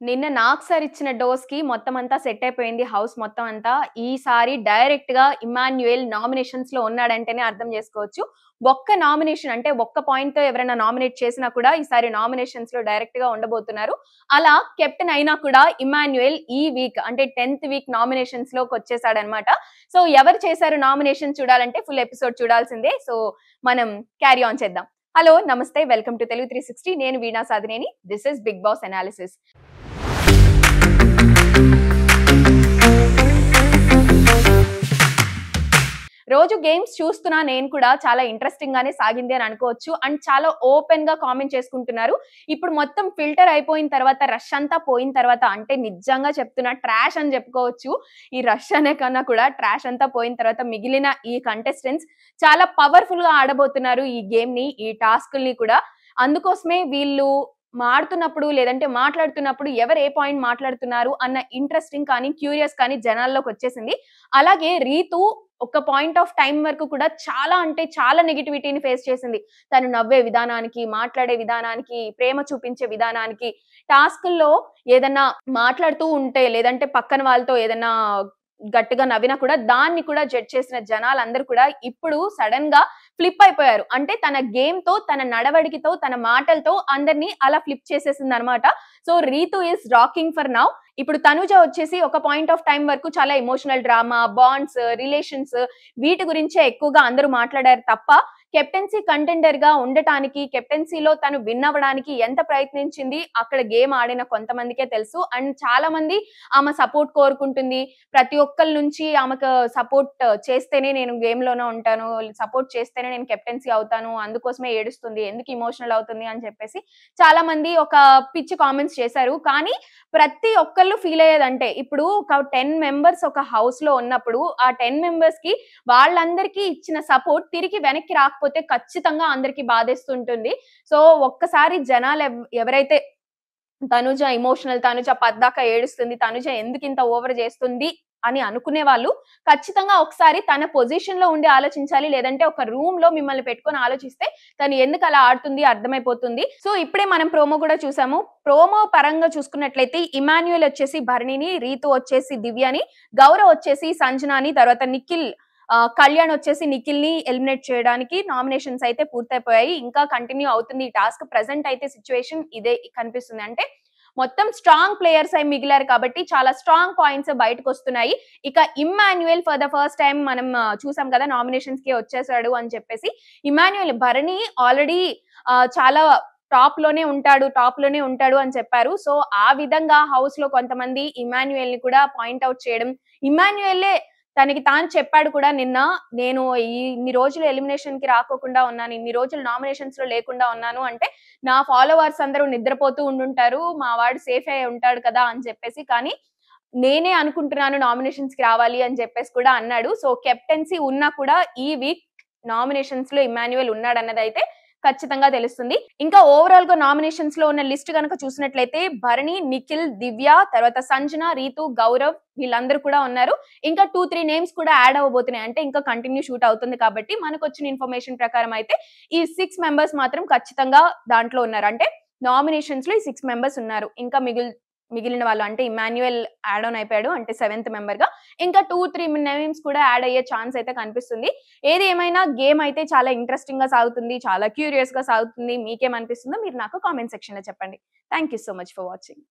నిన్న నాకు సార్ ఇచ్చిన డోస్‌కి మొత్తం అంతా సెట్ అయిపోయింది. హౌస్ మొత్తం అంతా. ఈసారి డైరెక్ట్‌గా ఇమ్మాన్యుయేల్ నామినేషన్స్‌లో ఉన్నాడంటేనే అర్థం చేసుకోవచ్చు. ఒక్క నామినేషన్ అంటే ఒక్క పాయింట్‌తో ఎవరైనా నామినేట్ చేసినా కూడా ఈసారి నామినేషన్స్‌లో డైరెక్ట్‌గా ఉండబోతున్నారు. అలా కెప్టెన్ అయినా కూడా ఇమ్మాన్యుయేల్ ఈ వీక్ అంటే 10థ్ వీక్ నామినేషన్స్‌లోకొచ్చేసాడన్నమాట. సో, ఎవరు చేశారు నామినేషన్ చూడాలంటే ఫుల్ ఎపిసోడ్ చూడాల్సిందే. సో, మనం క్యారీ ఆన్ చేద్దాం. హలో! నమస్తే. Welcome to Telugu 360. నేను Veena Sadhineni. This is Bigg Boss analysis. రోజు గేమ్స్ చూస్తున్నా నేను కూడా చాలా ఇంట్రెస్టింగ్ గానే సాగింది అని అనుకోవచ్చు. అండ్ చాలా ఓపెన్ గా కామెంట్ చేసుకుంటున్నారు. ఇప్పుడు మొత్తం ఫిల్టర్ అయిపోయిన తర్వాత రష్ అంతా పోయిన తర్వాత అంటే నిజంగా చెప్తున్నా ట్రాష్ అని చెప్పుకోవచ్చు. ఈ రష్ అనే కన్నా కూడా ట్రాష్ అంతా పోయిన తర్వాత మిగిలిన ఈ కంటెస్టెంట్స్ చాలా పవర్ఫుల్ గా ఆడబోతున్నారు ఈ గేమ్ ని, ఈ టాస్క్‌ల్ని కూడా. అందుకోసమే వీళ్ళు మాడుతున్నప్పుడు లేదంటే మాట్లాడుతున్నప్పుడు ఎవరు ఏ పాయింట్ మాట్లాడుతున్నారు అన్న ఇంట్రెస్టింగ్ కానీ క్యూరియస్ కానీ జనాల్లోకి వచ్చేసింది. అలాగే రీతు ఒక పాయింట్ ఆఫ్ టైమ్ వరకు కూడా చాలా అంటే చాలా నెగటివిటీని ఫేస్ చేసింది. తను నవ్వే విధానానికి, మాట్లాడే విధానానికి, ప్రేమ చూపించే విధానానికి, టాస్కుల్లో ఏదన్నా మాట్లాడుతూ ఉంటే లేదంటే పక్కన వాళ్ళతో ఏదన్నా గట్టిగా నవ్వినా కూడా దాన్ని కూడా జడ్జ్ చేసిన జనాలందరూ కూడా ఇప్పుడు సడన్ గా ఫ్లిప్ అయిపోయారు. అంటే తన గేమ్ తో, తన నడవడికతో, తన మాటలతో అందరినీ అలా ఫ్లిప్ చేసేసిందనమాట. So, Ritu is rocking for now. ఇప్పుడు తనుజ వచ్చేసి ఒక పాయింట్ ఆఫ్ టైమ్ వరకు చాలా ఎమోషనల్ డ్రామా, బాండ్స్, రిలేషన్స్ వీటి గురించే ఎక్కువగా అందరూ మాట్లాడారు తప్ప కెప్టెన్సీ కంటెండర్ గా ఉండటానికి, కెప్టెన్సీలో తను విన్ అవ్వడానికి ఎంత ప్రయత్నించింది అక్కడ గేమ్ ఆడిన కొంతమందికే తెలుసు. అండ్ చాలా మంది ఆమె సపోర్ట్ కోరుకుంటుంది. ప్రతి ఒక్కళ్ళ నుంచి ఆమెకు సపోర్ట్ చేస్తేనే నేను గేమ్ లోనే ఉంటాను, సపోర్ట్ చేస్తేనే నేను కెప్టెన్సీ అవుతాను, అందుకోసమే ఏడుస్తుంది, ఎందుకు ఎమోషనల్ అవుతుంది అని చెప్పేసి చాలా మంది ఒక పిచ్చి కామెంట్స్ చేశారు. కానీ ప్రతి ఒక్కళ్ళు ఫీల్ అయ్యేదంటే ఇప్పుడు ఒక 10 మెంబర్స్ ఒక హౌస్ లో ఉన్నప్పుడు ఆ 10 మెంబర్స్ కి వాళ్ళందరికీ ఇచ్చిన సపోర్ట్ తిరిగి వెనక్కి రాకపోతే ఖచ్చితంగా అందరికి బాధేస్తుంటుంది. సో, ఒక్కసారి జనాలు ఎవరైతే తనుజ ఎమోషనల్, తనుజ పద్దాక ఏడుస్తుంది, తనుజ ఎందుకింత ఓవర్ చేస్తుంది అని అనుకునే వాళ్ళు ఖచ్చితంగా ఒకసారి తన పొజిషన్ లో ఉండి ఆలోచించాలి. లేదంటే ఒక రూమ్ లో మిమ్మల్ని పెట్టుకొని ఆలోచిస్తే తను ఎందుకు అలా ఆడుతుంది అర్థమైపోతుంది. సో, ఇప్పుడే మనం ప్రోమో కూడా చూసాము. ప్రోమో పరంగా చూసుకున్నట్లయితే ఇమాన్యుయల్ వచ్చేసి భరణిని, రీతు వచ్చేసి దివ్యని, గౌరవ్ వచ్చేసి సంజనాని, తర్వాత నిఖిల్ కళ్యాణ్ వచ్చేసి నిఖిల్ ని ఎలిమినేట్ చేయడానికి నామినేషన్స్ అయితే పూర్తయిపోయాయి. ఇంకా కంటిన్యూ అవుతుంది ఈ టాస్క్. ప్రెజెంట్ అయితే సిచ్యువేషన్ ఇదే కనిపిస్తుంది. అంటే మొత్తం స్ట్రాంగ్ ప్లేయర్స్ అయి మిగిలారు కాబట్టి చాలా స్ట్రాంగ్ పాయింట్స్ బయటకు వస్తున్నాయి. ఇక Immanuel for the first time మనం చూసాం కదా నామినేషన్స్ కి వచ్చేసాడు అని చెప్పేసి. ఇమ్మాన్యుయల్ భరణి ఆల్రెడీ చాలా టాప్ లోనే ఉంటాడు అని చెప్పారు. సో, ఆ విధంగా హౌస్ లో కొంతమంది ఇమ్మాన్యుయల్ ని కూడా పాయింట్ అవుట్ చేయడం, ఇమ్మాన్యుయలే తనకి తాను చెప్పాడు కూడా నిన్న, నేను ఇన్ని రోజులు ఎలిమినేషన్ కి రాకోకుండా ఉన్నాను, ఇన్ని రోజులు నామినేషన్స్ లో లేకుండా ఉన్నాను అంటే నా ఫాలోవర్స్ అందరూ నిద్రపోతూ ఉండుంటారు, మా వాడు సేఫ్ అయి ఉంటాడు కదా అని చెప్పేసి. కానీ నేనే అనుకుంటున్నాను నామినేషన్స్ కి రావాలి అని చెప్పేసి కూడా అన్నాడు. సో, కెప్టెన్సీ ఉన్నా కూడా ఈ వీక్ నామినేషన్స్ లో ఇమ్మాన్యుయల్ ఉన్నాడన్నదైతే ఖచ్చితంగా తెలుస్తుంది. ఇంకా ఓవరాల్ గా నామినేషన్స్ లో ఉన్న లిస్ట్ గనక చూసినట్లయితే భరణి, నిఖిల్, దివ్య, తర్వాత సంజన, రీతు, గౌరవ్ వీళ్ళందరూ కూడా ఉన్నారు. ఇంకా 2, 3 నేమ్స్ కూడా యాడ్ అవ్వబోతున్నాయి. అంటే ఇంకా కంటిన్యూ షూట్ అవుతుంది కాబట్టి మనకొచ్చిన ఇన్ఫర్మేషన్ ప్రకారం అయితే ఈ 6 మెంబర్స్ మాత్రం ఖచ్చితంగా దాంట్లో ఉన్నారు. అంటే నామినేషన్స్ లో ఈ 6 మెంబర్స్ ఉన్నారు. ఇంకా మిగిలిన వాళ్ళు అంటే ఇమ్మాన్యుయల్ యాడ్ ఆన్ అయిపోయాడు అంటే 7th మెంబర్ గా. ఇంకా 2, 3 నేమ్స్ కూడా యాడ్ అయ్యే ఛాన్స్ అయితే కనిపిస్తుంది. ఏది ఏమైనా గేమ్ అయితే చాలా ఇంట్రెస్టింగ్ గా సాగుతుంది, చాలా క్యూరియస్ గా సాగుతుంది. మీకేమనిపిస్తుందో మీరు నాకు కామెంట్ సెక్షన్ లో చెప్పండి. Thank you so much for watching.